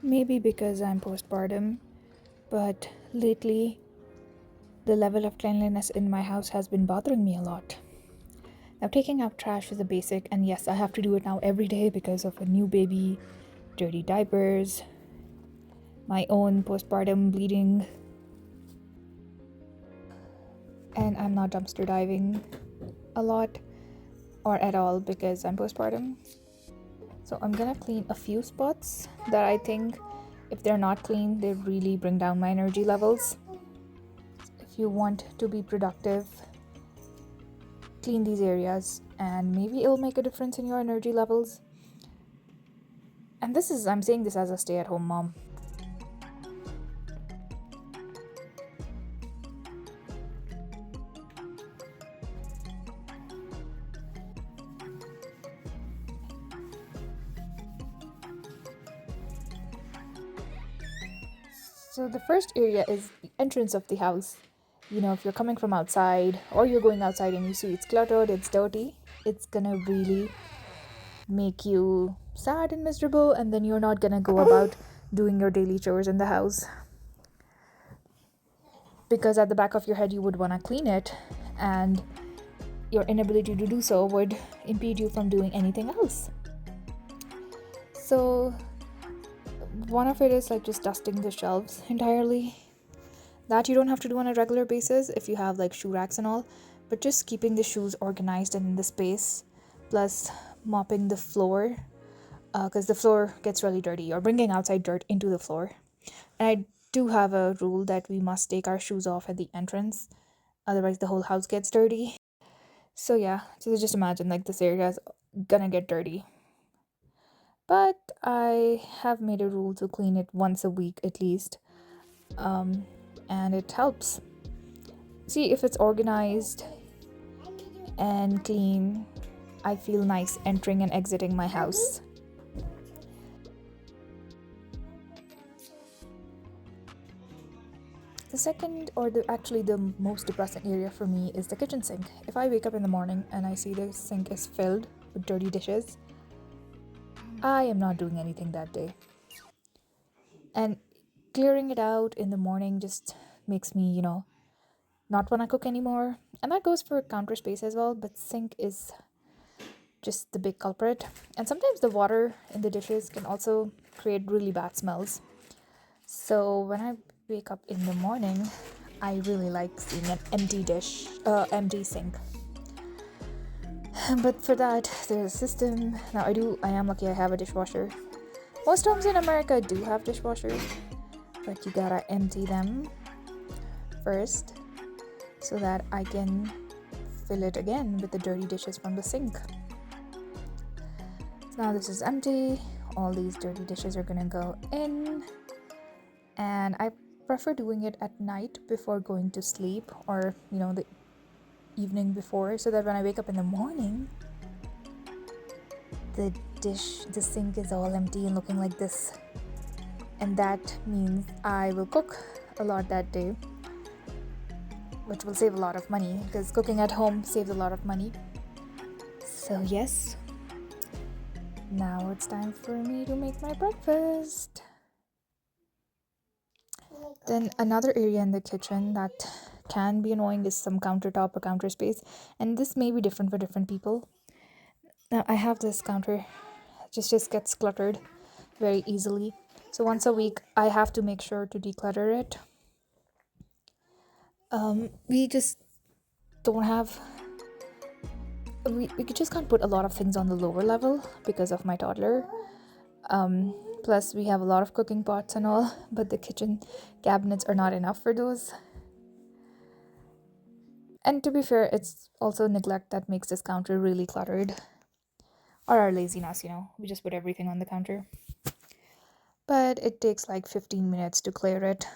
Maybe because I'm postpartum, but lately the level of cleanliness in my house has been bothering me a lot. Now, taking out trash is a basic, and yes, I have to do it now every day because of a new baby, dirty diapers, my own postpartum bleeding, and I'm not dumpster diving a lot or at all because I'm postpartum. So, I'm gonna clean a few spots that I think if they're not clean, they really bring down my energy levels. If you want to be productive, clean these areas and maybe it'll make a difference in your energy levels. And I'm saying this as a stay at home mom. So the first area is the entrance of the house. If you're coming from outside or you're going outside and you see it's cluttered, it's dirty, it's gonna really make you sad and miserable, and then you're not gonna go about doing your daily chores in the house because at the back of your head you would want to clean it, and your inability to do so would impede you from doing anything else. So one of it is like just dusting the shelves entirely. That you don't have to do on a regular basis if you have like shoe racks and all, but just keeping the shoes organized and in the space, plus mopping the floor, because the floor gets really dirty, or bringing outside dirt into the floor. And I do have a rule that we must take our shoes off at the entrance, otherwise the whole house gets dirty. So yeah, so just imagine like this area is gonna get dirty. But I have made a rule to clean it once a week at least, and it helps. See, if it's organized and clean, I feel nice entering and exiting my house. The second, or actually the most depressing area for me, is the kitchen sink. If I wake up in the morning and I see the sink is filled with dirty dishes, I am not doing anything that day. And clearing it out in the morning just makes me, not want to cook anymore. And that goes for counter space as well, but sink is just the big culprit. And sometimes the water in the dishes can also create really bad smells. So when I wake up in the morning, I really like seeing an empty sink. But for that, there's a system. Now I am lucky I have a dishwasher. Most homes in America do have dishwashers, but you gotta empty them first so that I can fill it again with the dirty dishes from the sink. So now this is empty. All these dirty dishes are gonna go in, and I prefer doing it at night before going to sleep, or the evening before, so that when I wake up in the morning, the sink is all empty and looking like this. And that means I will cook a lot that day, which will save a lot of money, because cooking at home saves a lot of money. So yes, now it's time for me to make my breakfast. Then another area in the kitchen that can be annoying is some countertop or counter space, and this may be different for different people. Now I have this counter, just gets cluttered very easily. So once a week I have to make sure to declutter it. We just don't have we just can't put a lot of things on the lower level because of my toddler. Plus we have a lot of cooking pots and all, but the kitchen cabinets are not enough for those. And to be fair, it's also neglect that makes this counter really cluttered, or our laziness. We just put everything on the counter, but it takes like 15 minutes to clear it.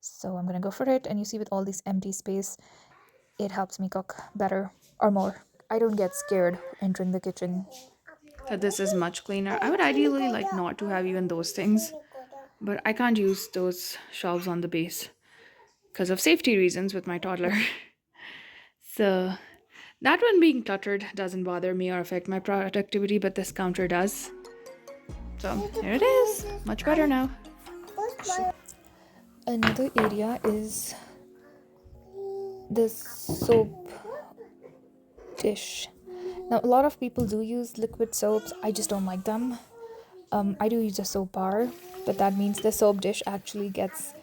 So I'm gonna go for it. And you see, with all this empty space, it helps me cook better or more. I don't get scared entering the kitchen. That this is much cleaner. I would ideally like not to have even those things, but I can't use those shelves on the base because of safety reasons with my toddler. So that one being cluttered doesn't bother me or affect my productivity, but this counter does. So there it is. Much better now. Another area is the soap dish. Now, a lot of people do use liquid soaps. I just don't like them. I do use a soap bar, but that means the soap dish actually gets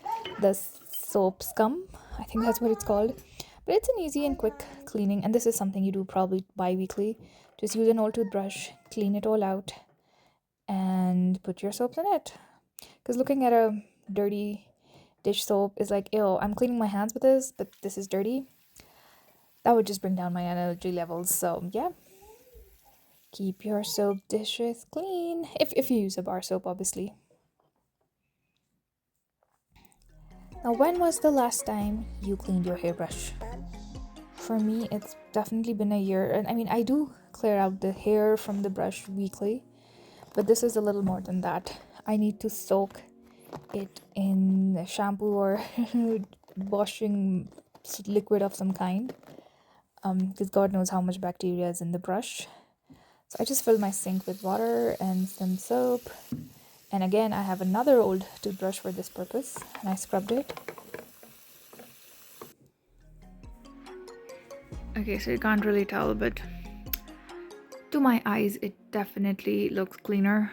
the soap scum. I think that's what it's called. But it's an easy and quick cleaning, and this is something you do probably bi weekly. Just use an old toothbrush, clean it all out, and put your soaps in it. Because looking at a dirty dish soap is like, ew, I'm cleaning my hands with this, but this is dirty. That would just bring down my energy levels. So, yeah, keep your soap dishes clean. If you use a bar soap, obviously. Now, when was the last time you cleaned your hairbrush? For me, it's definitely been a year. And I mean, I do clear out the hair from the brush weekly, but this is a little more than that. I need to soak it in shampoo or washing liquid of some kind, because God knows how much bacteria is in the brush. So I just fill my sink with water and some soap. And again, I have another old toothbrush for this purpose, and I scrubbed it. Okay, so you can't really tell, but to my eyes, it definitely looks cleaner.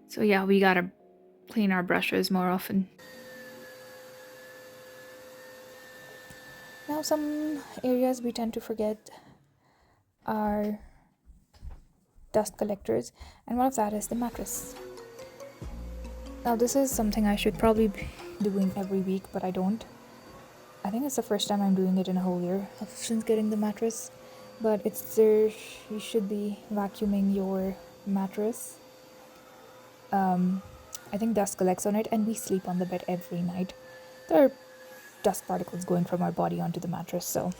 So yeah, we gotta clean our brushes more often. Now, some areas we tend to forget are dust collectors, and one of that is the mattress. Now, this is something I should probably be doing every week, but I don't. I think it's the first time I'm doing it in a whole year since getting the mattress. But it's there. You should be vacuuming your mattress. I think dust collects on it, and we sleep on the bed every night. There are dust particles going from our body onto the mattress, so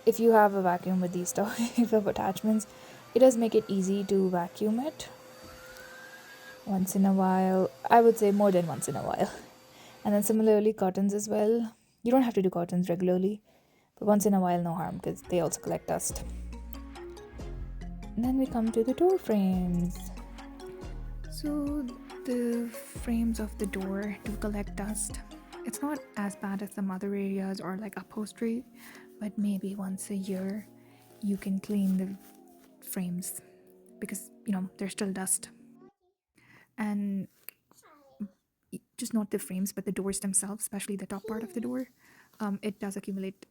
if you have a vacuum with these type of attachments, it does make it easy to vacuum it once in a while. I would say more than once in a while. And then similarly, cottons as well. You don't have to do cottons regularly, but once in a while, no harm, because they also collect dust. And then we come to the door frames. So the frames of the door do collect dust. It's not as bad as some other areas or like upholstery, but maybe once a year you can clean the frames because there's still dust. And just not the frames, but the doors themselves, especially the top part of the door, it does accumulate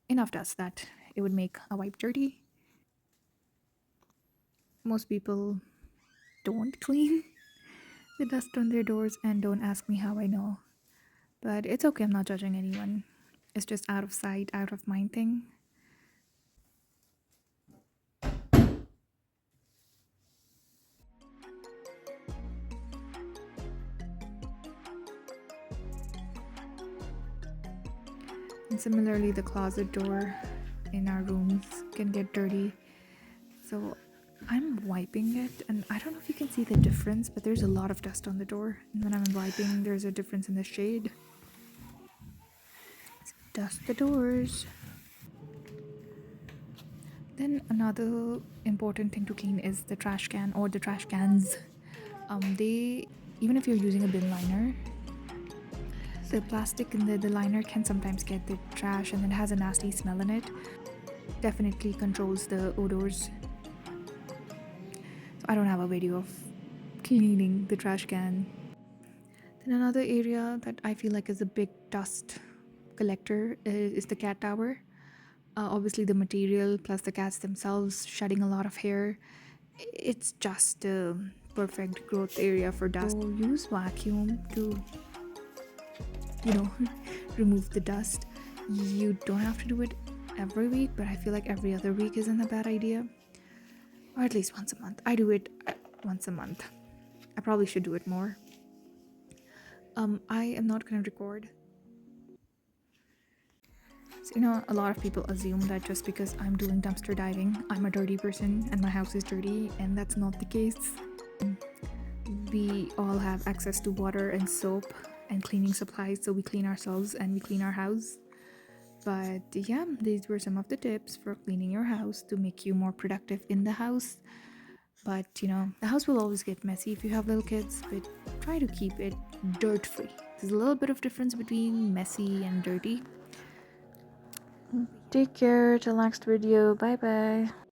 enough dust that it would make a wipe dirty. Most people don't clean the dust on their doors, and don't ask me how I know. But it's okay, I'm not judging anyone. It's just out of sight, out of mind thing. And similarly, the closet door in our rooms can get dirty. So I'm wiping it, and I don't know if you can see the difference, but there's a lot of dust on the door. And when I'm wiping, there's a difference in the shade. So dust the doors. Then another important thing to clean is the trash can or the trash cans. They, even if you're using a bin liner, the plastic in the liner can sometimes get the trash and it has a nasty smell in it. Definitely controls the odors. So I don't have a video of cleaning the trash can. Then another area that I feel like is a big dust collector is the cat tower. Obviously, the material plus the cats themselves shedding a lot of hair. It's just a perfect growth area for dust. So use vacuum to, remove the dust. You don't have to do it every week, but I feel like every other week isn't a bad idea. Or at least once a month. I do it once a month. I probably should do it more. I am not going to record. So, a lot of people assume that just because I'm doing dumpster diving, I'm a dirty person and my house is dirty, and that's not the case. We all have access to water and soap and cleaning supplies, so we clean ourselves and we clean our house. But yeah, these were some of the tips for cleaning your house to make you more productive in the house. But the house will always get messy if you have little kids, but try to keep it dirt free. There's a little bit of difference between messy and dirty. Take care. Till next video. Bye bye.